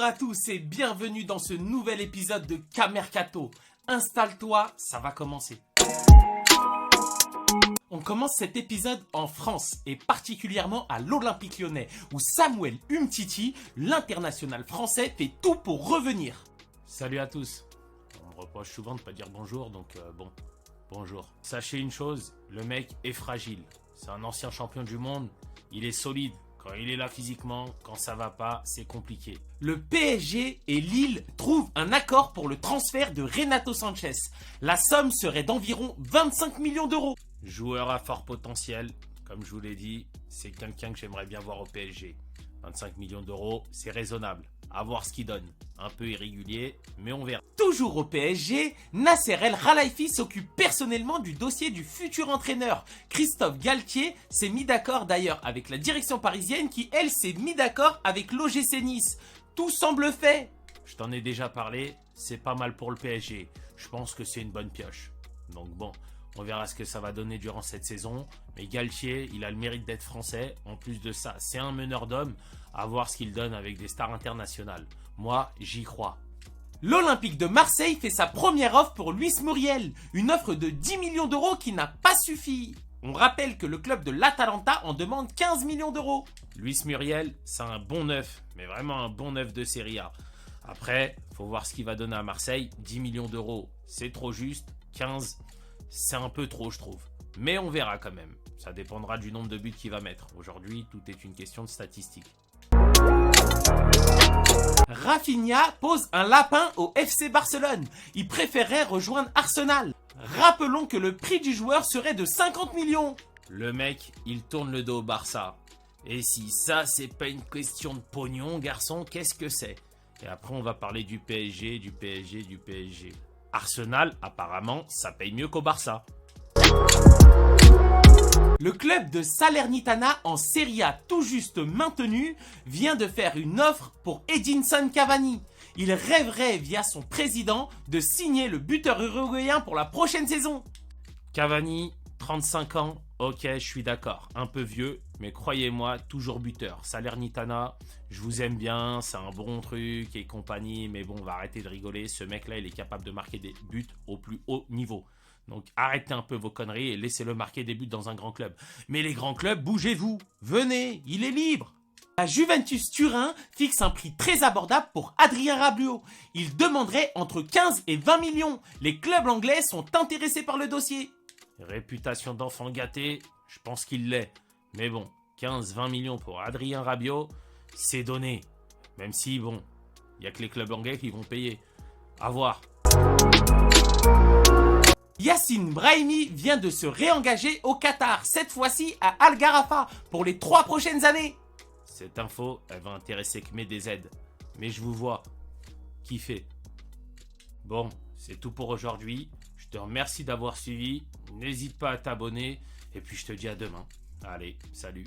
Bonjour à tous et bienvenue dans ce nouvel épisode de K-Mercato. Installe-toi, ça va commencer. On commence cet épisode en France et particulièrement à l'Olympique Lyonnais où Samuel Umtiti, l'international français, fait tout pour revenir. Salut à tous. On me reproche souvent de ne pas dire bonjour, donc bonjour. Sachez une chose, le mec est fragile. C'est un ancien champion du monde, il est solide. Quand il est là physiquement, quand ça va pas, c'est compliqué. Le PSG et Lille trouvent un accord pour le transfert de Renato Sanchez. La somme serait d'environ 25 millions d'euros. Joueur à fort potentiel, comme je vous l'ai dit, c'est quelqu'un que j'aimerais bien voir au PSG. 25 millions d'euros, c'est raisonnable. À voir ce qu'il donne. Un peu irrégulier, mais on verra. Toujours au PSG, Nasser El Khelaifi s'occupe personnellement du dossier du futur entraîneur. Christophe Galtier s'est mis d'accord d'ailleurs avec la direction parisienne qui, elle, s'est mis d'accord avec l'OGC Nice. Tout semble fait. Je t'en ai déjà parlé, c'est pas mal pour le PSG. Je pense que c'est une bonne pioche. Donc bon, on verra ce que ça va donner durant cette saison. Mais Galtier, il a le mérite d'être français. En plus de ça, c'est un meneur d'hommes. À voir ce qu'il donne avec des stars internationales. Moi, j'y crois. L'Olympique de Marseille fait sa première offre pour Luis Muriel. Une offre de 10 millions d'euros qui n'a pas suffi. On rappelle que le club de l'Atalanta en demande 15 millions d'euros. Luis Muriel, c'est un bon neuf. Mais vraiment un bon neuf de Serie A. Après, faut voir ce qu'il va donner à Marseille. 10 millions d'euros, c'est trop juste. 15, c'est un peu trop, je trouve. Mais on verra quand même. Ça dépendra du nombre de buts qu'il va mettre. Aujourd'hui, tout est une question de statistiques. Rafinha pose un lapin au FC Barcelone. Il préférerait rejoindre Arsenal. Rappelons que le prix du joueur serait de 50 millions. Le mec, il tourne le dos au Barça. Et si ça, c'est pas une question de pognon, garçon, qu'est-ce que c'est? Et après, on va parler du PSG, du PSG, du PSG. Arsenal, apparemment, ça paye mieux qu'au Barça. Le club de Salernitana en Serie A tout juste maintenu vient de faire une offre pour Edinson Cavani. Il rêverait via son président de signer le buteur uruguayen pour la prochaine saison. Cavani, 35 ans, ok, je suis d'accord, un peu vieux, mais croyez-moi, toujours buteur. Salernitana, je vous aime bien, c'est un bon truc et compagnie, mais bon, on va arrêter de rigoler. Ce mec-là, il est capable de marquer des buts au plus haut niveau. Donc arrêtez un peu vos conneries et laissez-le marquer des buts dans un grand club. Mais les grands clubs, bougez-vous, venez, il est libre. La Juventus Turin fixe un prix très abordable pour Adrien Rabiot. Il demanderait entre 15 et 20 millions. Les clubs anglais sont intéressés par le dossier. Réputation d'enfant gâté, je pense qu'il l'est. Mais bon, 15-20 millions pour Adrien Rabiot, c'est donné. Même si, bon, il n'y a que les clubs anglais qui vont payer. À voir. Yacine Brahimi vient de se réengager au Qatar, cette fois-ci à Al Gharafa, pour les 3 prochaines années. Cette info, elle va intéresser que mes DZ. Mais je vous vois. Kiffez. Bon, c'est tout pour aujourd'hui. Je te remercie d'avoir suivi. N'hésite pas à t'abonner. Et puis je te dis à demain. Allez, salut.